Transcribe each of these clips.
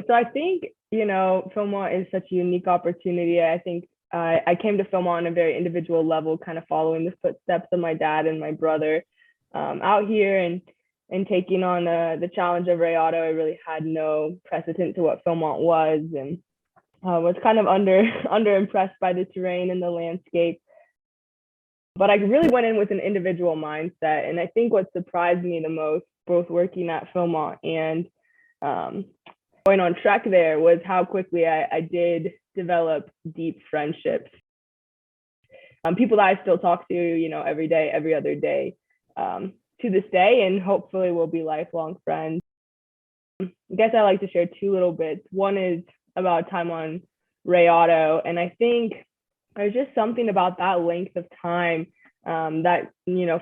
So I think, Philmont is such a unique opportunity. I think I came to Philmont on a very individual level, kind of following the footsteps of my dad and my brother out here and taking on the challenge of Ray Auto. I really had no precedent to what Philmont was, and was kind of under impressed by the terrain and the landscape. But I really went in with an individual mindset. And I think what surprised me the most, both working at Philmont and going on track there, was how quickly I did develop deep friendships. People that I still talk to, every day, every other day, to this day, and hopefully we'll be lifelong friends. I guess I like to share two little bits. One is about time on Ray Auto, and I think there's just something about that length of time that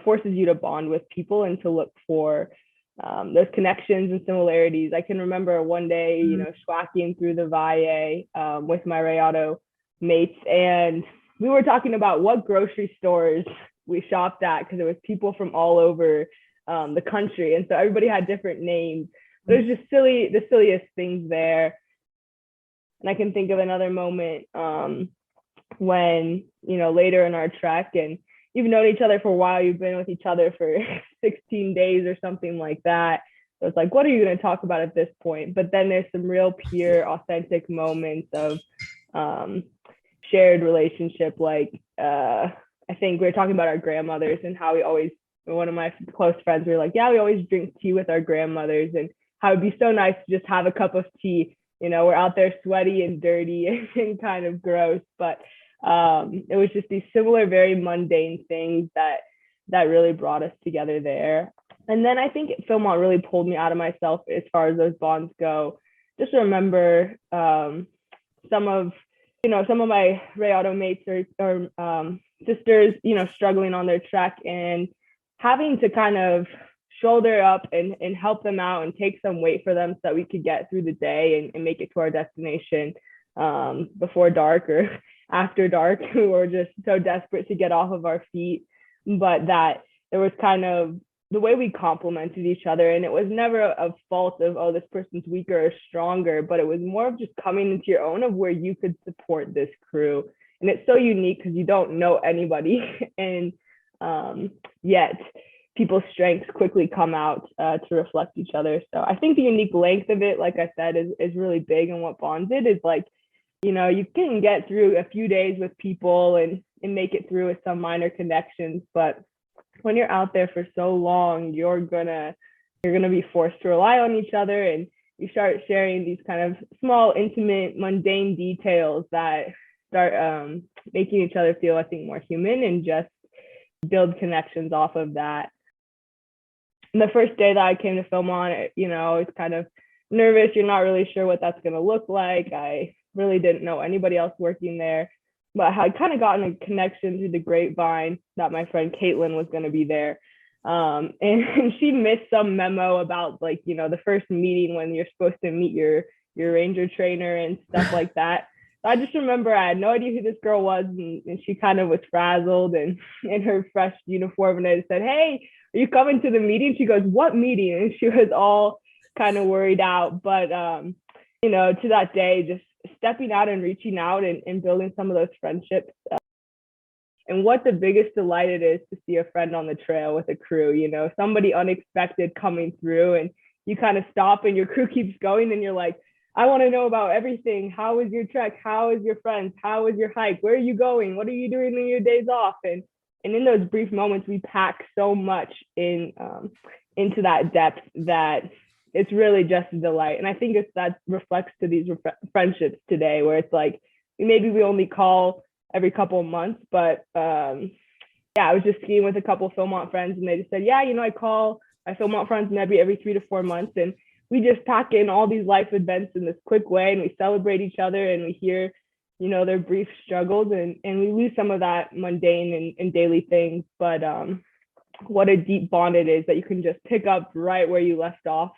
forces you to bond with people and to look for those connections and similarities. I can remember one day, schwacking through the Valle with my Ray Auto mates, and we were talking about what grocery stores we shopped at, because it was people from all over the country, and so everybody had different names. But it was just the silliest things there. And I can think of another moment when, later in our trek, and you've known each other for a while, you've been with each other for 16 days or something like that. So it's like, what are you going to talk about at this point? But then there's some real pure, authentic moments of shared relationship. Like, I think we were talking about our grandmothers and how one of my close friends, we were like, yeah, we always drink tea with our grandmothers, and how it'd be so nice to just have a cup of tea. We're out there sweaty and dirty and kind of gross, but it was just these similar, very mundane things that really brought us together there. And then I think Philmont really pulled me out of myself as far as those bonds go. Just remember some of my Ray Auto mates or sisters, struggling on their trek, and having to kind of shoulder up and help them out and take some weight for them so that we could get through the day and make it to our destination before dark or after dark. We were just so desperate to get off of our feet, but that there was kind of the way we complemented each other. And it was never a fault of, oh, this person's weaker or stronger, but it was more of just coming into your own of where you could support this crew. And it's so unique because you don't know anybody, and yet people's strengths quickly come out to reflect each other. So I think the unique length of it, like I said, is really big. And what bonds it is, like, you can get through a few days with people and make it through with some minor connections. But when you're out there for so long, you're gonna be forced to rely on each other, and you start sharing these kind of small, intimate, mundane details that start making each other feel, I think, more human, and just build connections off of that. And the first day that I came to Philmont, I was kind of nervous. You're not really sure what that's going to look like. I really didn't know anybody else working there, but I had kind of gotten a connection through the grapevine that my friend Caitlin was going to be there. And she missed some memo about, like, the first meeting when you're supposed to meet your ranger trainer and stuff like that. I just remember I had no idea who this girl was, and she kind of was frazzled and in her fresh uniform, and I said, "Hey, are you coming to the meeting?" She goes, "What meeting?" And she was all kind of worried out. But to that day, just stepping out and reaching out and building some of those friendships. And what the biggest delight it is to see a friend on the trail with a crew, somebody unexpected coming through, and you kind of stop and your crew keeps going, and you're like, I want to know about everything. How was your trek? How is your friends? How was your hike? Where are you going? What are you doing in your days off? And in those brief moments, we pack so much into that depth that it's really just a delight. And I think that reflects to these friendships today, where it's like, maybe we only call every couple of months, but I was just skiing with a couple of Philmont friends, and they just said, I call my Philmont friends maybe every 3 to 4 months, and we just pack in all these life events in this quick way, and we celebrate each other, and we hear, their brief struggles, and we lose some of that mundane and daily things. But what a deep bond it is that you can just pick up right where you left off